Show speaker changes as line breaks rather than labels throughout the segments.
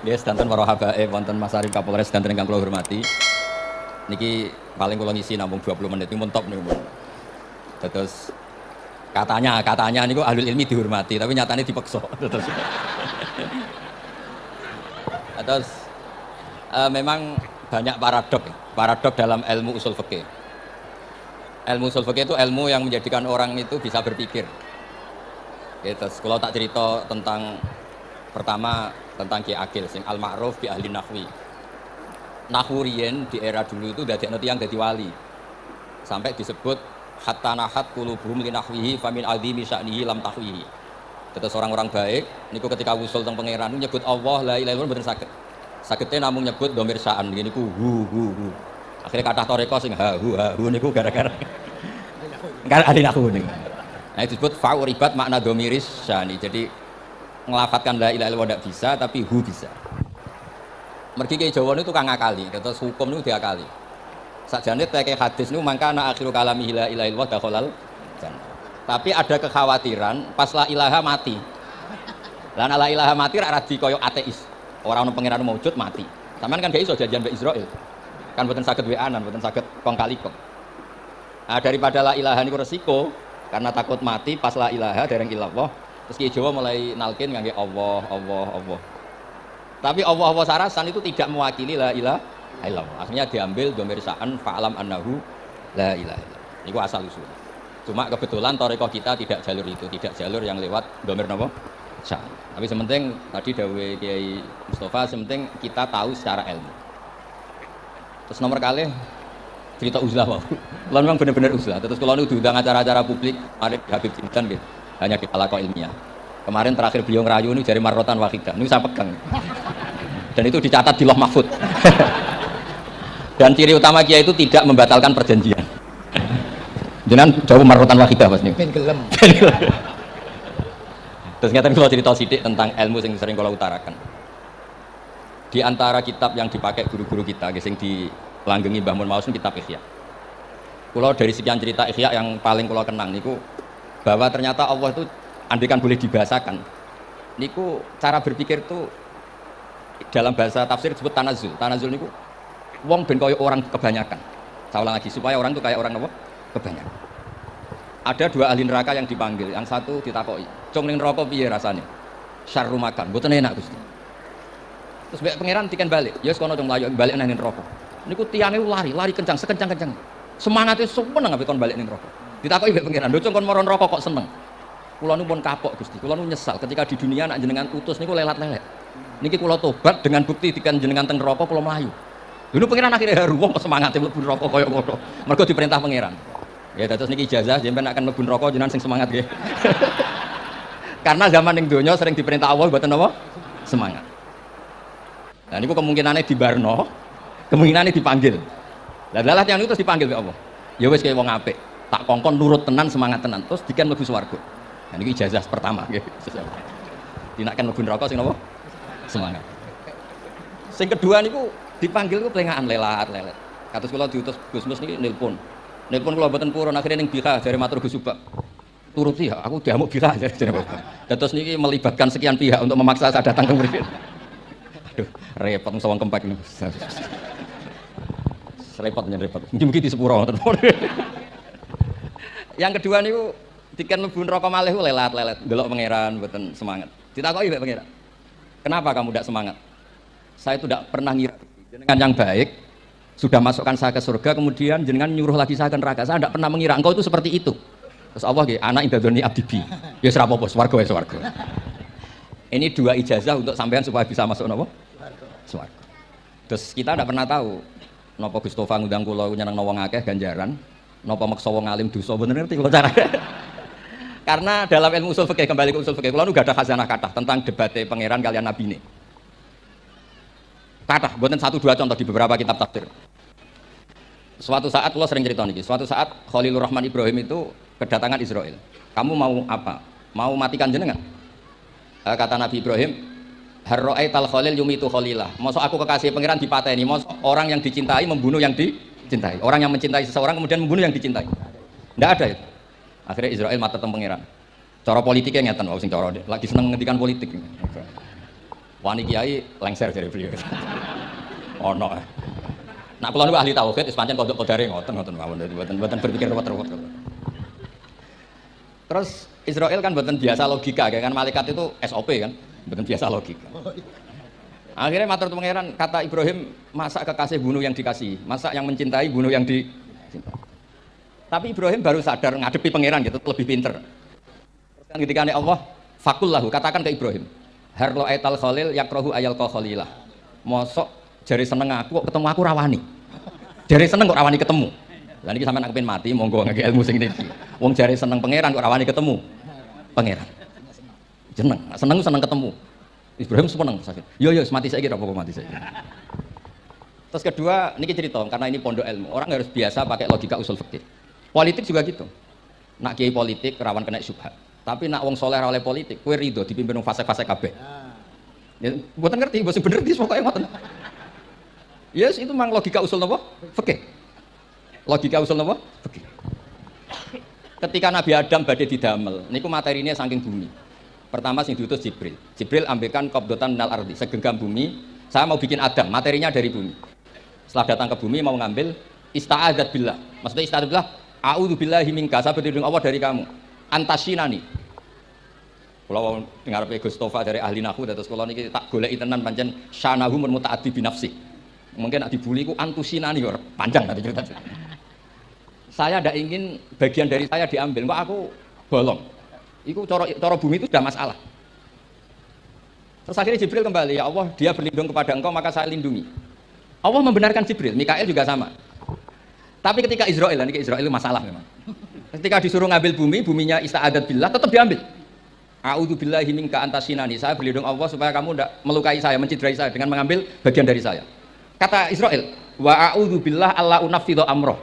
Nggih, sedanten para habaib wonten Mas Arif Kapolres sedanten ingkang kula hormati. Niki paling kula ngisi namung 20 menit pun top niku. Terus katanya niku ahlul ilmi dihormati, tapi nyatanya dipeksa. Terus memang banyak paradok dalam ilmu usul fikih. Ilmu usul fikih itu ilmu yang menjadikan orang itu bisa berpikir. Terus kalau tak cerita tentang pertama tentang Ki Akil sing al ma'ruf bi ahli nahwi. Nahwu riyen di era dulu itu dadekno tiyang dadi wali. Sampai disebut hatta nahat qulubuhum li nahwihi famin azimi sya'nihi lam tahwihi. Terus orang-orang baik niku ketika usul teng pangeran nyebut Allah la ilaha illallah mboten saged. Sagednya namung nyebut dhamir sya'an niku hu. Akhirnya kathah toreko sing ha hu niku gara-gara ahli nahwu niku. Nah itu disebut fa'uribat makna dhamiris sya'ni. Jadi ngelafatkan la ilaha illallah tidak bisa tapi hu bisa. Mergi ke Jawa itu kang akali, terus hukum itu diakali. Sakjane teke hadis niku mangkana akhiru kalami la ilaha illallah dakhalal jannah. Tapi ada kekhawatiran pas la ilaha mati. Lan la ilaha mati ra radi koyo ateis. Ora ono pangeran maujud mati. Sampeyan kan gak iso janjian mbek Israil. Kan mboten saged weanan, mboten saged kong kali kong. Nah, daripada la ilaha niku resiko karena takut mati pas la ilaha dereng illallah. Terus Ki Jawa mulai nalkin ngangge Allah. Tapi Allah sarasan itu tidak mewakili la ilaha illallah. Akhirnya diambil dhamir sya'an fa'alam annahu la ilaha illallah. Niku asal usul. Cuma kebetulan thariqah kita tidak jalur itu, tidak jalur yang lewat dhamir napa? Sya'an. Tapi sementing tadi dawuh Kiai Mustafa, sementing kita tahu secara ilmu. Terus nomor kalih cerita uzlah wae. Lan memang bener-bener uzlah. Terus kalau niku diundang acara-acara publik, mari Habib Jintan gitu. Hanya di halaqah ilmiah. Kemarin terakhir beliau ngerayu ini dari marrotan wahidah. Ini saya pegang. Dan itu dicatat di Loh Mahfud. Dan ciri utama kiai itu tidak membatalkan perjanjian. Jangan jauh marrotan wahidah Mas niku. Terus ngeten kula cerita sithik tentang ilmu yang sering kula utarakan. Di antara kitab yang dipakai guru-guru kita, yang dilanggengi Mbah Mun Maus kitab Ihya. Kula dari sekian cerita Ihya yang paling kula kenang niku bahwa ternyata Allah itu andaikan boleh dibahasakan niku cara berpikir itu dalam bahasa tafsir disebut tanazul niku wong ben kaya orang kebanyakan. Saya ulang lagi supaya orang itu kayak orang apa? Kebanyakan. Ada dua ahli neraka yang dipanggil, yang satu ditakoki, "Cung ning neraka piye rasane?" "Syarru makan, mboten enak Gusti." Terus mbek pangeran tiken balik, "Ya wis kono cung mlayu balik nang neraka." Niku tiyane lari kencang, sekencang-kencang. Semangatnya seneng ambek kon balik ning neraka. Ditakoki mbek pangeran, "Lho cung kon mara neraka kok seneng?" "Kula nu pun kapok Gusti, kula nu nyesal ketika di dunia nak jenengan utus niku lelat-lelet. Niki kula tobat dengan bukti dikan jenengan teng neraka kula mlayu." Dulu pangeran akhirnya haru wong semangate mlebu neraka kaya ngono. Mergo diperintah pangeran. Ya terus niki ijazah jenengan akan mlebu neraka jenengan sing semangat nggih. Karena zaman ning donya sering diperintah Allah mboten apa? Semangat. Nah niku kemungkinannya dibarno, kemungkinannya dipanggil. Lah dalah yang itu terus dipanggil ke Allah. Ya wis kaya wong apik. Tak kongkon nurut tenan, semangat tenan, terus dikan mlebu swarga. Nah niki ijazah pertama nggih. Dinaken mlebu neraka sing napa? Semangat. Sing kedua niku dipanggil ku plengaan lelat-lelet. Kados kula diutus Gus Mus niki nelpon kula mboten purun akhirnya ning Bika jare matur Gus Subak. Turuti ya, aku diamuk Bika jare Bapak. Terus niki melibatkan sekian pihak untuk memaksa saya datang ke mriki. Aduh, repot sawang kempek niku. Repot. Mungkin di sepuro ngoten. Yang kedua niku diken mlebu neraka malih lelat-lelet, ndelok pangeran mboten semangat. Ditakoki mbek pangeran. "Kenapa kamu tidak semangat?" "Saya itu tidak pernah ngira jenengan yang baik sudah masukkan saya ke surga, kemudian jenengan nyuruh lagi saya ke neraka. Saya tidak pernah mengira engkau itu seperti itu." Terus Allah nggih, "Ana indadzoni abdibi." Ya ora apa-apa, swarga ya swarga. Ini dua ijazah untuk sampean supaya bisa masuk napa? Swarga. Terus kita tidak pernah tahu napa Gustofa ngundang kula nyenengno wong akeh ganjaran. Napa maksa wong alim dosa bener ngerti kula cara. Karena dalam ilmu usul fikih, kembali ke usul fikih, kula nu gak ada khazanah kathah tentang debatnya pangeran kalian nabi ini. Kathah, mboten satu dua contoh di beberapa kitab tafsir. Suatu saat kula sering cerita niki, suatu saat Khalilur Rahman Ibrahim itu kedatangan Israel. "Kamu mau apa? Mau matikan jenengan?" Kata Nabi Ibrahim, "Harra'aital Khalil yumitu Khalilah." Mosok aku kekasih pangeran dipateni, mosok orang yang dicintai membunuh yang dicintai. Orang yang mencintai seseorang kemudian membunuh yang dicintai. Tidak ada itu. Akhirnya Israel mata teng pangeran. Cara politiknya ngeten wae sing cara lagi seneng ngendikan politik. Wani kiai lengser dari beliau. Ono. Nak kula niku ahli tauhid wis pancen kodok kodare ngoten mawon mboten berpikir ruwet-ruwet. Terus Israel kan mboten biasa logika kan malaikat itu SOP kan, mboten biasa logika. Akhirnya matur pangeran kata Ibrahim, masa kekasih bunuh yang dikasih, masa yang mencintai bunuh yang dicintai. Tapi Ibrahim baru sadar ngadepi pangeran gitu, lebih pinter. Terus kan ketika Allah fakullahu, katakan ke Ibrahim, harlo aital khalil yakrohu ayal khalilah. Mosok jari seneng aku kok ketemu aku rawani. Jari seneng kok rawani ketemu. Lah niki sampean kepen mati monggo ngeke ilmu sing niki. Wong jari seneng pangeran kok rawani ketemu pangeran. Seneng seneng ketemu. Ibrahim seneng sakit. Yo mati saiki apa mati saiki. Terus kedua, niki cerita karena ini pondok ilmu. Orang harus biasa pakai logika usul fikih. Politik juga gitu. Nak kiai politik rawan kena syubhat. Tapi nak wong soleh oleh politik, kue ridho dipimpin fase-fase kabeh. Ya, mboten ngerti, mboten bener iki pokoke ngoten. Yes, itu memang logika usul napa? Fikih. Logika usul napa? Fikih. Ketika Nabi Adam badhe didamel, niku materinya saking bumi. Pertama sing diutus Jibril. Jibril ambilkan qabdatan minal ardi, segenggam bumi. Saya mau bikin Adam, materinya dari bumi. Setelah datang ke bumi mau ngambil ista'adzat billah. Maksudnya ista'adzat billah, a'udzu billahi minka, saya berlindung Allah dari kamu. Antasinani. Kalau dengar Gus Tofa dari ahli nahwu terus kalau niki tak goleki tenan pancen syanahu muta'addi bi nafsi. Mungkin nak dibuli ku antusinani ora panjang nanti cerita. Saya tidak ingin bagian dari saya diambil, kok aku bolong. Itu cara bumi itu sudah masalah. Terus akhirnya Jibril kembali, ya Allah, dia berlindung kepada engkau maka saya lindungi. Allah membenarkan Jibril, Mikael juga sama. Tapi ketika Israel itu masalah memang. Ketika disuruh ngambil bumi, buminya ista'adat billah, tetap diambil. A'udzu billahi minka antasinani, saya berlindung Allah supaya kamu tidak melukai saya, menciderai saya dengan mengambil bagian dari saya. Kata Israel, wa a'udzu billah alla unafidhu amroh.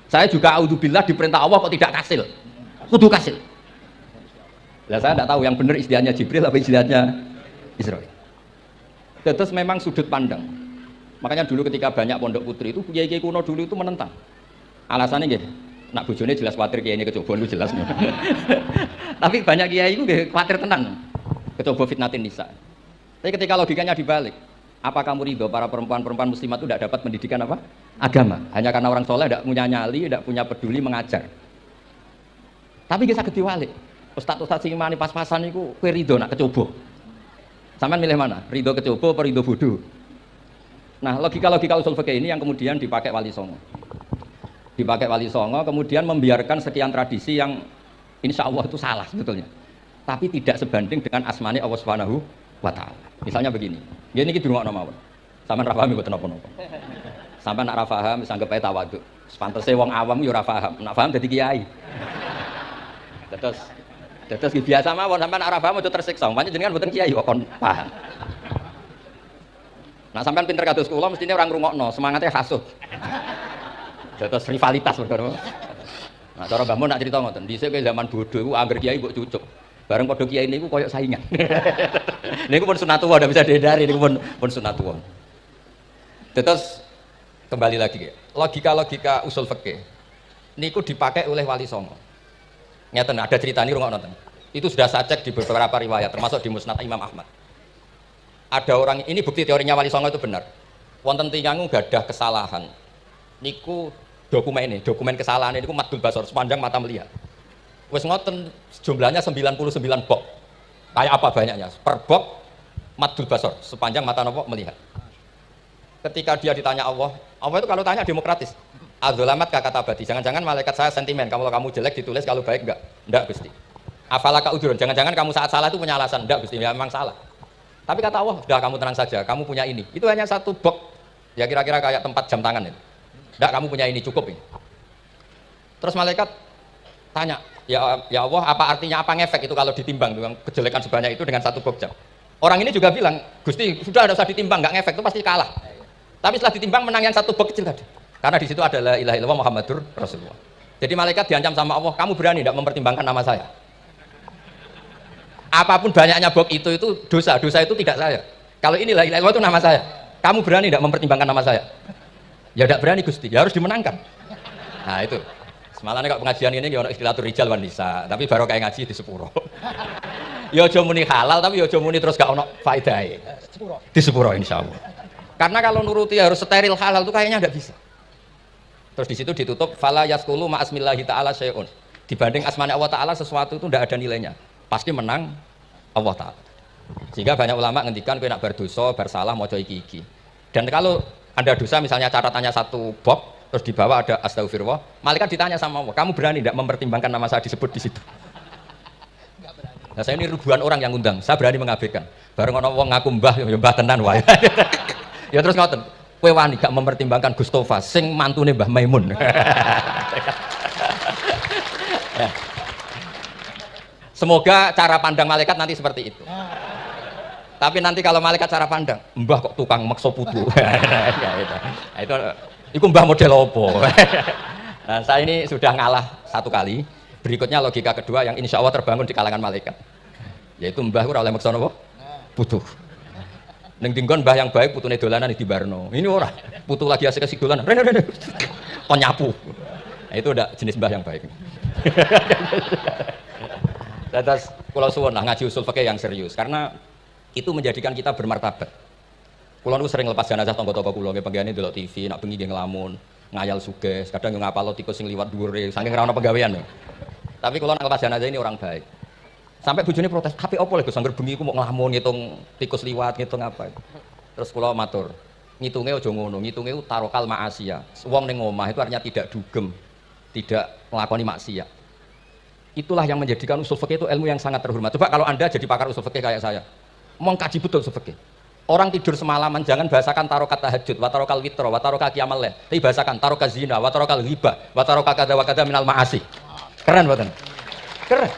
Saya juga a'udzu billah diperintah Allah kok tidak kasil. Kudu kasil. Lah saya tidak tahu yang benar istilahnya Jibril apa istilahnya Israel. Terus memang sudut pandang. Makanya dulu ketika banyak pondok putri itu kiai-kiai kuno dulu itu menentang. Alasannya nggih, nak bojone jelas khawatir kiai ini kecoba itu jelas. Tapi banyak kiai itu nggih khawatir tenan. Kecoba fitnatin nisa. Tapi ketika logikanya dibalik, apa kamu ridho para perempuan-perempuan muslimat itu tidak dapat pendidikan apa? Agama. Hanya karena orang soleh tidak punya nyali, tidak punya peduli mengajar. Tapi kita saged diwalik. Ustaz-ustaz sing mani pas-pasan niku kowe ridho nak kecoba. Sampeyan milih mana? Ridho kecoba apa ridho bodoh? Nah, logika-logika usul fikih ini yang kemudian dipakai Wali Songo. Dipakai Wali Songo kemudian membiarkan sekian tradisi yang insya Allah itu salah sebetulnya. Tapi tidak sebanding dengan asmani Allah Subhanahu wa taala. Misalnya begini. Ya niki dirungokno mawon. Sampeyan ra paham mboten napa-napa. Sampeyan nak ra paham wis anggap ae tawadhu. Pantese wong awam yo ora paham. Nak paham dadi kiai. Terus biasa mawon sampean arah paham aja tersiksa. Pancen jenengan mboten kiai kok kon paham. Nah sampean pinter kados kula mestine ora ngrungokno, semangatnya hasuh. Terus rivalitas perkara. Nah cara Mbah Mun nak cerita ngoten, dhisik ke zaman bodoh iku angger kiai mbok cucuk. Bareng padha kiai niku koyo saingan. Niku pun sunatullah ndak bisa dihindari, niku pun sunatullah. Terus kembali lagi logika usul fikih niku dipakai oleh Wali Songo. Nyata ada cerita ini rungok nonton. Itu sudah saya cek di beberapa riwayat, termasuk di Musnad Imam Ahmad. Ada orang ini bukti teorinya Wali Songo itu benar. Wonten tiyang gadah kesalahan. Niku dokumen kesalahan ini madul basor sepanjang mata melihat. Wes ngoten jumlahnya 99 bok. Kayak apa banyaknya? Per bok madul basor sepanjang mata nopo melihat. Ketika dia ditanya Allah itu kalau tanya demokratis. Adzolamat kata abadi, jangan-jangan malaikat saya sentimen, kalau kamu jelek ditulis, kalau baik enggak Gusti. Afalaka udhurun, jangan-jangan kamu saat salah itu punya alasan, enggak Gusti, ya memang salah. Tapi kata Allah, sudah kamu tenang saja, kamu punya ini. Itu hanya satu box, ya kira-kira kayak tempat jam tangan itu. Enggak, kamu punya ini, cukup ini. Terus malaikat tanya, ya Allah, apa artinya, apa ngefek itu kalau ditimbang dengan kejelekan sebanyak itu dengan satu box jam. Orang ini juga bilang, Gusti, sudah ada usah ditimbang, enggak ngefek itu pasti kalah. Tapi setelah ditimbang menang yang satu box kecil tadi. Karena di situ adalah ilaha illallah Muhammadur Rasulullah. Jadi malaikat diancam sama Allah, kamu berani tidak mempertimbangkan nama saya? Apapun banyaknya box itu dosa itu tidak saya. Kalau ini la ilaha illallah itu nama saya. Kamu berani tidak mempertimbangkan nama saya? Ya tidak berani Gusti, ya harus dimenangkan. Nah itu. Semalam kalau pengajian ini orang istilatur rijal wan nisa, tapi baru kayak ngaji di sepuro. Ya aja muni halal tapi ya aja muni terus gak ono faedahe. Di sepuro insyaallah. Karena kalau nuruti harus steril halal itu kayaknya enggak bisa. Terus di situ ditutup fala yaskulu ma asmillahi taala syai'un. Dibanding asmanya Allah taala sesuatu itu enggak ada nilainya. Pasti menang Allah taala. Sehingga banyak ulama ngendikan kowe nak berdosa, bersalah maca iki-iki. Dan kalau Anda dosa misalnya catatannya satu box terus di bawah ada astagfirullah, malaikat ditanya sama Allah, kamu berani tidak mempertimbangkan nama saya disebut di situ? Nah, saya ini ribuan orang yang undang, saya berani mengabaikan. Bareng ana wong ngaku mbah, ya mbah tenan wae. Ya terus ngoten, kowe wani gak mempertimbangkan Gustofa sing mantune Mbah Maimun. Semoga cara pandang malaikat nanti seperti itu. Tapi nanti kalau malaikat cara pandang, mbah kok tukang makso putu. Itu mbah model opo. Nah, saya ini sudah ngalah satu kali. Berikutnya logika kedua yang insya Allah terbangun di kalangan malaikat. Yaitu mbah ora oleh makso napa? Putu. Ning dinggon mbah yang baik putune dolanan di Barno. Ini ora. Putu lagi asik-asik dolanan. Kon nyapu. Nah, itu udah jenis mbah yang baik. Terus kalau suwun lah ngaji usul fikih yang serius karena itu menjadikan kita bermartabat. Kulo niku sering lepas jenazah tangga-tangga kulo nggih penggane delok TV, nak bengi nggih ngelamun, ngayal suges, kadang yo ngapalo tikus sing liwat dhuwure, saking ra ono pegawean. Tapi kulo nak lepas jenazah ini orang baik. Sampai bojone protes, "Apik opo lho Gus angger bengi ku mau ngelamun ngitung tikus liwat, ngitung apa." Terus kulo matur, "Ngitunge aja ngono, ngitunge tarokal ma'asiya. Wong ning omah itu artinya tidak dugem, tidak nglakoni maksiat." Itulah yang menjadikan usul fikih itu ilmu yang sangat terhormat. Coba kalau Anda jadi pakar usul fikih kayak saya, mau kaji betul usul fikih. Orang tidur semalaman jangan bahasakan tarokat tahajud, wa tarokal witro, wa tarokal qiyamul lail. Tapi bahasakan tarokat zina, wa tarokal ghibah, wa tarokal kada wa kada minal ma'asi. Keren mboten? Keren.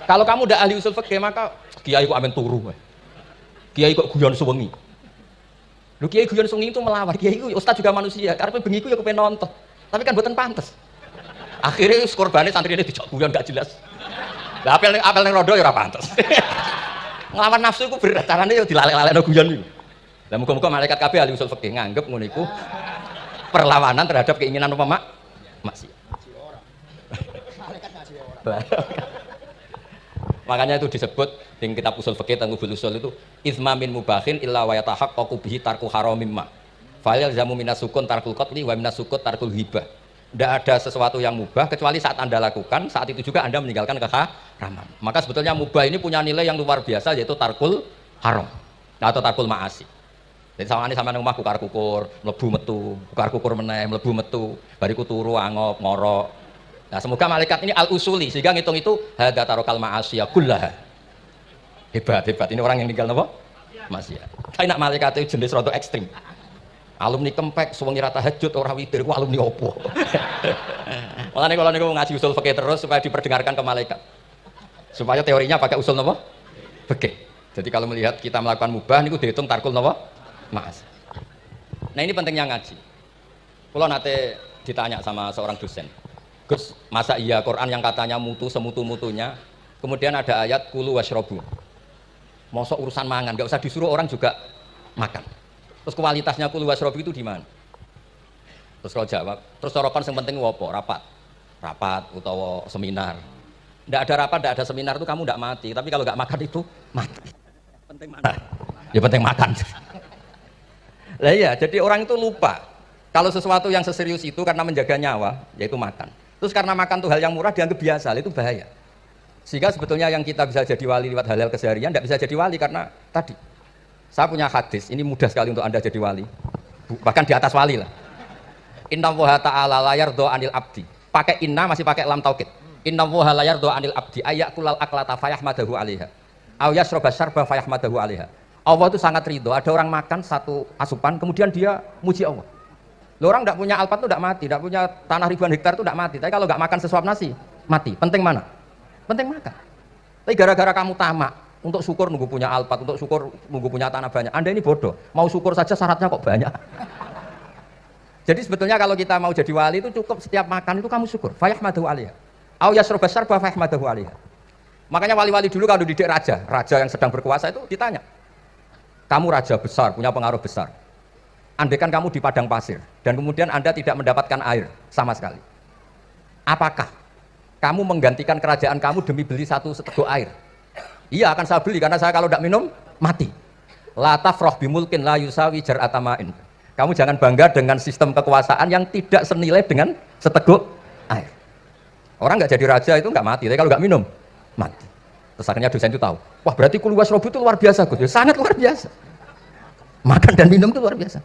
Kalau kamu udah ahli usul fikih maka kiai kok amen turu. Kiai kok guyon suwengi. Lho kiai guyon suwengi itu melawar. Kiai itu ustaz juga manusia. Karepe bengi ku ya kepen nonton. Tapi kan mboten pantes. Akhirnya korbannya santri ini dijak guyon gak jelas. Lah apel ning rondo ya ora pantes. Nglawan nafsu iku berat, carane yo dilalek-lalekno guyon iku. Lah muga-muga malaikat kabeh ahli usul fikih nganggep ngono iku perlawanan terhadap keinginan apa maksiat. Malaikat ngaji ora. Makanya itu disebut di kitab usul fikih tentang usul itu izma min mubahin illa wa yatahaqqaqu bihi tarku haramim ma. Fa yalzamu minas sukun tarkul qatli wa minas sukut tarkul hibah. Tidak ada sesuatu yang mubah kecuali saat Anda lakukan, saat itu juga Anda meninggalkan keharaman. Maka sebetulnya mubah ini punya nilai yang luar biasa yaitu tarkul haram atau tarkul ma'asi. Jadi sama ini sama rumah kukar kukur, mlebu metu, kukar kukur meneh, mlebu metu, bariku turu angop ngorok. Nah, semoga malaikat ini al-usuli sehingga ngitung itu hadza tarokal ma'asi ya kullaha. Hebat. Ini orang yang tinggal napa? Maksiat. Kayak nak malaikat itu jenis rada ekstrim. Alumni kempek, suwengi ra tahajud ora witir ku alumni opo. Mulane kalau niku ngaji usul fikih terus supaya diperdengarkan ke malaikat. Supaya teorinya pakai usul napa? Fikih. Jadi kalau melihat kita melakukan mubah niku dihitung tarkul napa? Ma'as. Nah, ini pentingnya ngaji. Kula nate ditanya sama seorang dosen. Gus, masa iya Quran yang katanya mutu semutu-mutunya, kemudian ada ayat kulu washrobu. Mosok urusan mangan, enggak usah disuruh orang juga makan. Terus kualitasnya kulu wasrobi itu di mana? Terus kalau jawab, terus sorokan yang penting wopo, rapat utawa seminar. Tidak ada rapat, tidak ada seminar itu kamu tidak mati. Tapi kalau nggak makan itu mati. Penting mana? Ya penting makan. Lah iya, jadi orang itu lupa kalau sesuatu yang seserius itu karena menjaga nyawa, yaitu makan. Terus karena makan itu hal yang murah dianggap biasa, itu bahaya. Sehingga sebetulnya yang kita bisa jadi wali lewat hal-hal keseharian tidak bisa jadi wali karena tadi. Saya punya hadis, ini mudah sekali untuk Anda jadi wali. Bahkan di atas wali lah. Inna woha ta'ala layar doa anil abdi. Pakai inna masih pakai lam taukid. Inna woha layar doa anil abdi. Ayakulal aklata fayahmadahu alaiha. Awyas roba syarba fayahmadahu alaiha. Allah itu sangat ridho. Ada orang makan satu asupan, kemudian dia muji Allah. Loh, orang tidak punya alpat itu tidak mati. Tidak punya tanah ribuan hektar itu tidak mati. Tapi kalau nggak makan sesuap nasi, mati. Penting mana? Penting makan. Tapi gara-gara kamu tamak. Untuk syukur nunggu punya alpat, untuk syukur nunggu punya tanah banyak. Anda ini bodoh, mau syukur saja syaratnya kok banyak. Jadi sebetulnya kalau kita mau jadi wali itu cukup setiap makan itu kamu syukur. Fayahmadahu alaiha. Au yasroba syarba fayahmadahu alaiha. Makanya wali-wali dulu kalau didik raja yang sedang berkuasa itu ditanya. Kamu raja besar, punya pengaruh besar. Andaikan kamu di padang pasir dan kemudian Anda tidak mendapatkan air sama sekali. Apakah kamu menggantikan kerajaan kamu demi beli satu seteguk air? Iya akan saya beli karena saya kalau tidak minum mati. La tafrah bimulkin la yusawi jar'atamain. Kamu jangan bangga dengan sistem kekuasaan yang tidak senilai dengan seteguk air. Orang nggak jadi raja itu nggak mati, tapi kalau nggak minum mati. Terus akhirnya dosen itu tahu, wah berarti kuluwas robu itu luar biasa, Gus. Sangat luar biasa. Makan dan minum itu luar biasa.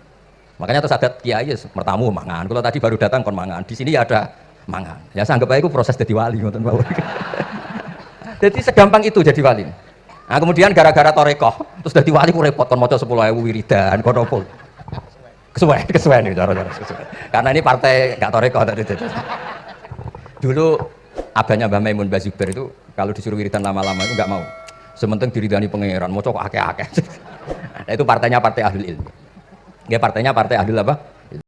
Makanya terus ada kiai mertamu mangan. Kalau tadi baru datang kon mangan, di sini ada mangan. Ya saya anggap aja itu proses jadi wali, ngoten mawon. Jadi segampang itu jadi wali. Nah, kemudian gara-gara torekoh, terus jadi wali ku repot kon maca 10.000 wiridan, kon opo. Kesuwen itu cara-cara kesuwen. Karena ini partai gak torekoh tadi. Dulu abahnya Mbah Maimun Mbah Zubair itu kalau disuruh wiridan lama-lama itu enggak mau. Sementing diridani pangeran, maca kok akeh-akeh. Nah, itu partainya partai ahlul ilmi. Ya partainya partai ahlul apa?